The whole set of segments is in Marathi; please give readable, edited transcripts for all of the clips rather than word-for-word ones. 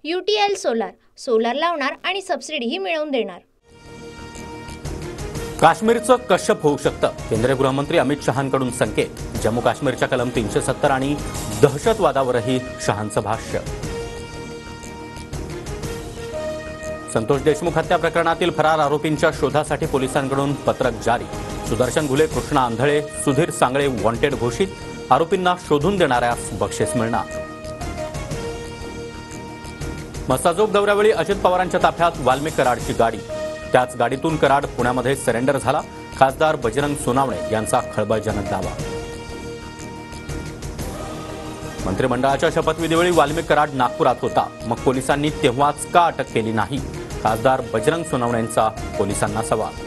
UTL सोलार सोलार लावणार आणि सबसिडीही मिळवून देणार। काश्मीरचं कश्यप होऊ शकतं, केंद्रीय गृहमंत्री अमित शहांकडून संकेत। जम्मू काश्मीरच्या कलम 370 आणि दहशतवादावरही शहांचं भाष्य। संतोष देशमुख हत्या प्रकरणातील फरार आरोपींच्या शोधासाठी पोलिसांकडून पत्रक जारी। सुदर्शन घुले, कृष्णा आंधळे, सुधीर सांगळे वॉन्टेड घोषित। आरोपींना शोधून देणाऱ्यास बक्षीस मिळणार। मसाजोग दौऱ्यावेळी अजित पवारांच्या ताफ्यात वाल्मिक कराडची गाडी। त्याच गाडीतून कराड पुण्यामध्ये सरेंडर झाला। खासदार बजरंग सोनावणे यांचा खळबळजनक दावा। मंत्रिमंडळाच्या शपथविधीवेळी वाल्मिक कराड नागपुरात होता, मग पोलिसांनी तेव्हाच का अटक केली नाही? खासदार बजरंग सोनावणेंचा पोलिसांना सवाल।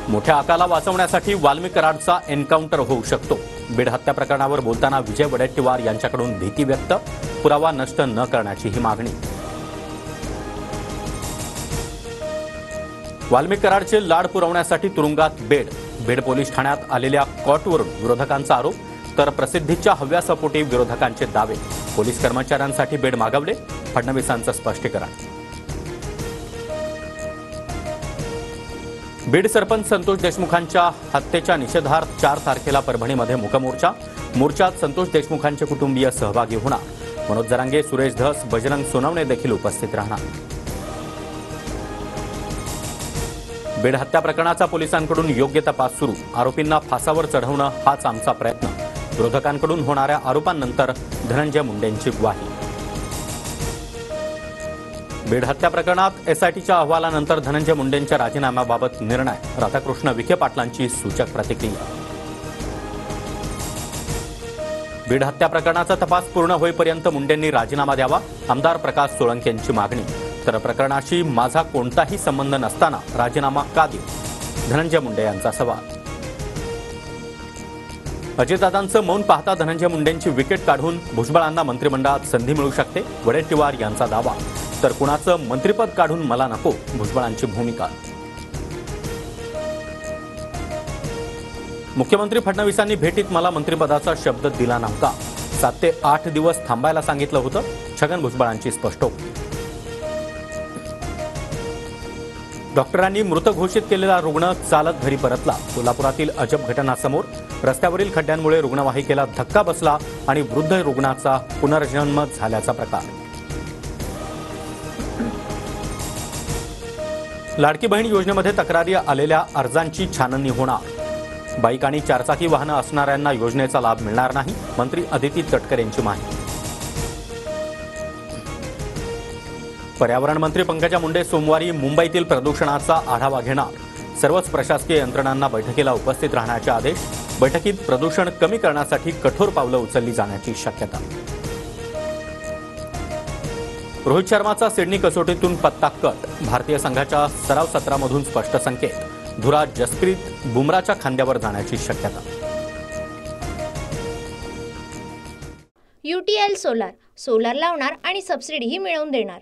मोठ्या आकाला वाचवण्यासाठी वाल्मिक कराडचा एन्काउंटर होऊ शकतो। बीड हत्या प्रकरणावर बोलताना विजय वडेट्टीवार यांच्याकडून भीती व्यक्त। पुरावा नष्ट न करण्याची ही मागणी। वाल्मिक कराडचे लाड पुरवण्यासाठी तुरुंगात बीड पोलीस ठाण्यात आलेल्या कॉटवरून विरोधकांचा आरोप, तर प्रसिद्धीच्या हव्यासापोटी विरोधकांचे दावे। पोलीस कर्मचाऱ्यांसाठी बेड मागवले, फडणवीसांचं स्पष्टीकरण। बीड सरपंच संतोष देशमुखांच्या हत्येच्या निषेधार्थ 4 तारखेला परभणीमध्ये मूकमोर्चा। मोर्चात संतोष देशमुखांचे कुटुंबीय सहभागी होणार। मनोज जरांगे, सुरेश धस, बजरंग सोनावणे देखील उपस्थित राहणार। बीड हत्या प्रकरणाचा पोलिसांकडून योग्य तपास सुरू। आरोपींना फासावर चढवणं हाच आमचा प्रयत्न। विरोधकांकडून होणाऱ्या आरोपांनंतर धनंजय मुंडेंची ग्वाही। बीड हत्या प्रकरणात एसआयटीच्या अहवालानंतर धनंजय मुंडेंच्या राजीनाम्याबाबत निर्णय। राधाकृष्ण विखे पाटलांची सूचक प्रतिक्रिया। बीड हत्या प्रकरणाचा तपास पूर्ण होईपर्यंत मुंडेंनी राजीनामा द्यावा, आमदार प्रकाश सोळंके यांची मागणी। तर प्रकरणाशी माझा कोणताही संबंध नसताना राजीनामा का देऊ? धनंजय मुंडे यांचा सवाल। अजितदादांचं मौन पाहता धनंजय मुंडेंची विकेट काढून भुजबळांना मंत्रिमंडळात संधी मिळू शकते, वडेट्टीवार यांचा दावा। तर कुणाचं मंत्रिपद काढून मला नको, भुजबळांची भूमिका। मुख्यमंत्री फडणवीसांनी भेटीत मला मंत्रिपदाचा शब्द दिला नव्हता। 7 ते 8 दिवस थांबायला सांगितलं होतं, छगन भुजबळांची स्पष्टोक्ती। डॉक्टरांनी मृत घोषित केलेला रुग्ण चालत घरी परतला। कोल्हापुरातील अजब घटना समोर। रस्त्यावरील खड्ड्यांमुळे रुग्णवाहिकेला धक्का बसला आणि वृद्ध रुग्णाचा पुनर्जन्म झाल्याचा प्रकार। लाडकी बहीण योजनेमध्ये तक्रारी आलेल्या अर्जांची छाननी होणार। बाईक आणि 4 चाकी वाहनं असणाऱ्यांना योजनेचा लाभ मिळणार नाही, मंत्री अदिती तटकरे यांची माहिती। पर्यावरण मंत्री पंकजा मुंडे सोमवारी मुंबईतील प्रदूषणाचा आढावा घेणार। सर्वच प्रशासकीय यंत्रणांना बैठकीला उपस्थित राहण्याचे आदेश। बैठकीत प्रदूषण कमी करण्यासाठी कठोर पावलं उचलली जाण्याची शक्यता। रोहित शर्माचा सिडनी कसोटीतून पत्ता कट। भारतीय संघाच्या सराव सत्रामधून स्पष्ट संकेत। धुरा जसप्रीत बुमराच्या खांद्यावर जाण्याची शक्यता। UTL सोलार सोलार लावणार आणि सबसिडीही मिळवून देणार।